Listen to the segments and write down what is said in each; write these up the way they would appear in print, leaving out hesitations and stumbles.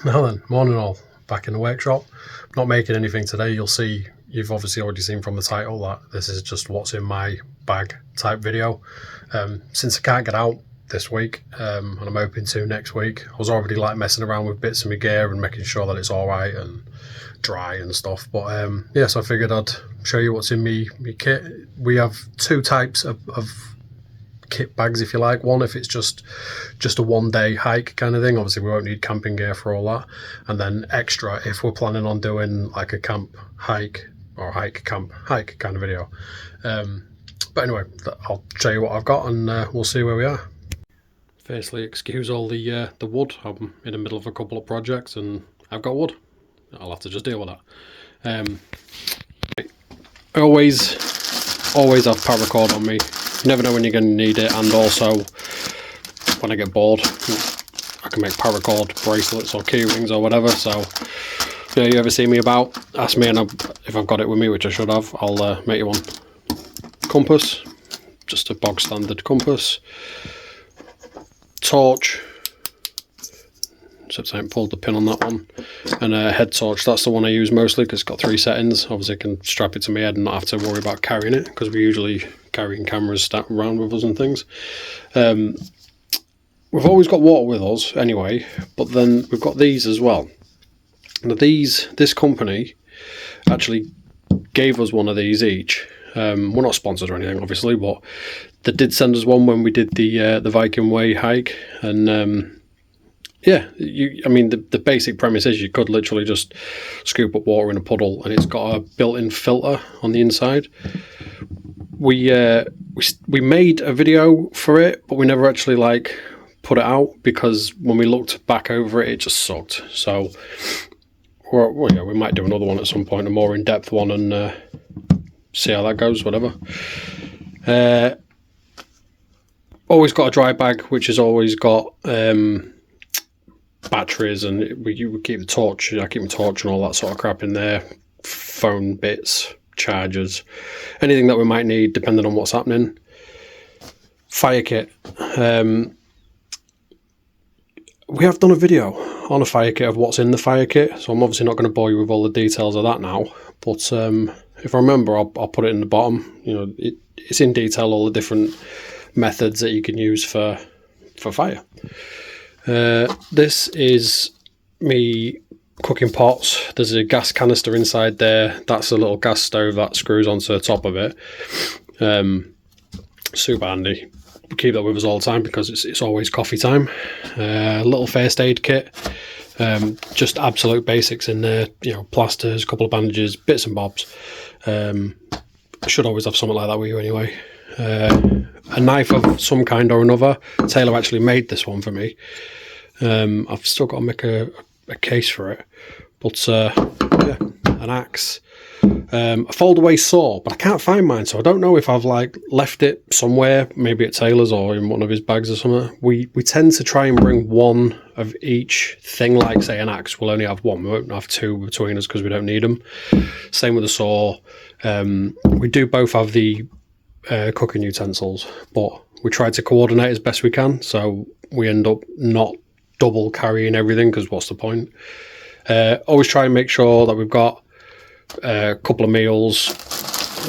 Now then, morning all, back in the workshop. Not making anything today. You've obviously already seen from the title that this is just what's in my bag type video. Since I can't get out this week, and I'm hoping to next week, I was already like messing around with bits of my gear and making sure that it's alright and dry and stuff. But yeah, so I figured I'd show you what's in me kit. We have two types of kit bags, if you like. One if it's just a one-day hike kind of thing. Obviously we won't need camping gear for all that, and then extra if we're planning on doing like a camp hike or hike camp hike kind of video. But anyway, I'll show you what I've got and we'll see where we are. Firstly, excuse all the wood. I'm in the middle of a couple of projects and I've got wood. I'll have to just deal with that. I always have paracord on me. You never know when you're going to need it, and also when I get bored I can make paracord bracelets or key rings or whatever. So yeah, you ever see me about, ask me, and if I've got it with me, which I should have, I'll make you one. Compass, just a bog standard compass. Torch, except I haven't pulled the pin on that one. And a head torch, that's the one I use mostly because it's got 3 settings. Obviously I can strap it to my head and not have to worry about carrying it, because we're usually carrying cameras stacked around with us and things. We've always got water with us anyway, but then we've got these as well. Now this company actually gave us one of these each. We're not sponsored or anything obviously, but they did send us one when we did the Viking Way hike. And yeah, I mean the basic premise is you could literally just scoop up water in a puddle, and it's got a built-in filter on the inside. We made a video for it, but we never actually like put it out because when we looked back over it, it just sucked. So well, yeah, we might do another one at some point, a more in-depth one, and see how that goes, whatever. Always got a dry bag, which has always got batteries, and we keep the torch. I keep my torch and all that sort of crap in there. Phone bits, chargers, anything that we might need depending on what's happening. Fire kit. We have done a video on a fire kit of what's in the fire kit, so I'm obviously not going to bore you with all the details of that now, but if I remember, I'll put it in the bottom. You know, it's in detail, all the different methods that you can use for fire. This is me cooking pots. There's a gas canister inside there. That's a little gas stove that screws onto the top of it. Super handy. We keep that with us all the time because it's always coffee time. Little first aid kit. Just absolute basics in there. You know, plasters, a couple of bandages, bits and bobs. Should always have something like that with you anyway. A knife of some kind or another. Taylor actually made this one for me. I've still got to make a case for it, but yeah, an axe, a fold away saw, but I can't find mine, so I don't know if I've like left it somewhere, maybe at Taylor's or in one of his bags or something. We tend to try and bring one of each thing, like say an axe, we'll only have one, we won't have two between us because we don't need them. Same with the saw. We do both have the cooking utensils, but we try to coordinate as best we can, so we end up not double carrying everything, because what's the point? Always try and make sure that we've got a couple of meals.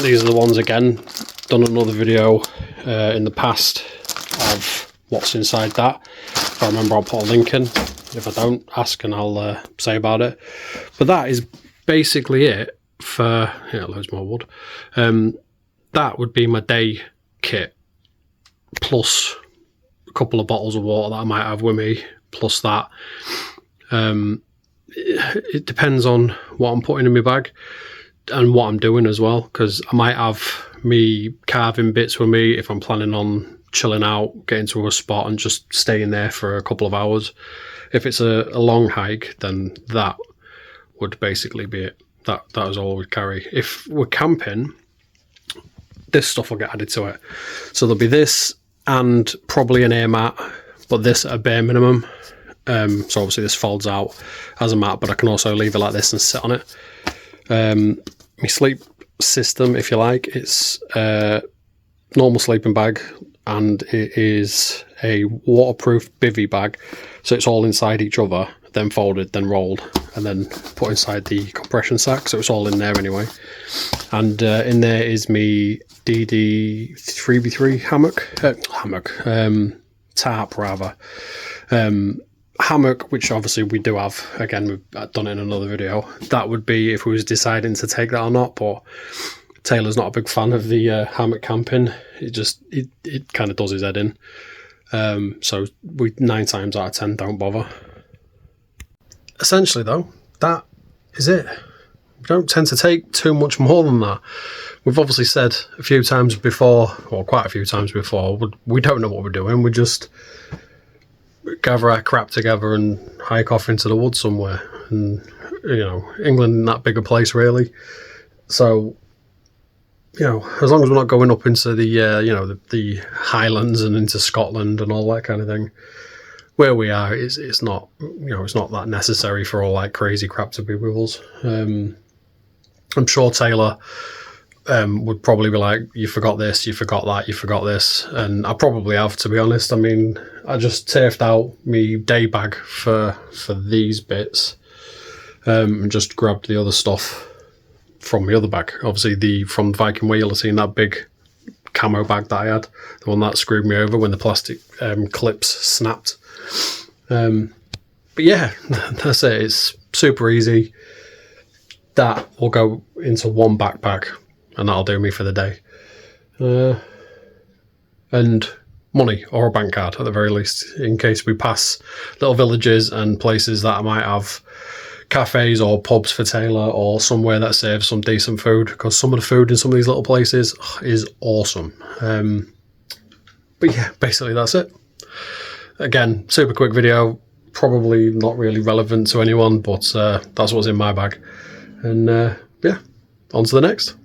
These are the ones, again, done another video in the past of what's inside that. If I remember, I'll put a link in. If I don't, ask and I'll say about it. But that is basically it for, yeah, loads more wood. That would be my day kit, plus a couple of bottles of water that I might have with me, plus that. It depends on what I'm putting in my bag and what I'm doing as well, because I might have me carving bits with me if I'm planning on chilling out, getting to a spot and just staying there for a couple of hours. If it's a long hike, then that would basically be it. That is all we'd carry. If we're camping, this stuff will get added to it. So there'll be this and probably an air mat, but this at a bare minimum. So obviously this folds out as a mat, but I can also leave it like this and sit on it. My sleep system, if you like, it's a normal sleeping bag, and it is a waterproof bivy bag, so it's all inside each other, then folded, then rolled, and then put inside the compression sack, so it's all in there anyway. And in there is me DD3v3 tarp rather. Hammock, which obviously we do have, again, we've done it in another video. That would be if we was deciding to take that or not, but Taylor's not a big fan of the hammock camping. It kind of does his head in. So we 9 times out of 10 don't bother. Essentially though, that is it. We don't tend to take too much more than that. We've obviously said a few times before, or quite a few times before, we don't know what we're doing. We just gather our crap together and hike off into the woods somewhere. And, you know, England isn't that big a place really. So, you know, as long as we're not going up into the, you know, the Highlands and into Scotland and all that kind of thing, where we are, it's not, you know, it's not that necessary for all like crazy crap to be with us. I'm sure Taylor would probably be like, you forgot this, you forgot that, you forgot this. And I probably have, to be honest. I mean, I just turfed out me day bag for these bits and just grabbed the other stuff from the other bag. Obviously, from Viking Way, you'll have seen that big camo bag that I had, the one that screwed me over when the plastic clips snapped. But yeah, that's it. It's super easy. That will go into one backpack, and that'll do me for the day. And money, or a bank card at the very least, in case we pass little villages and places that I might have cafes or pubs for Taylor, or somewhere that serves some decent food, because some of the food in some of these little places is awesome. But yeah, basically that's it. Again, super quick video, probably not really relevant to anyone, but that's what's in my bag. And yeah, on to the next.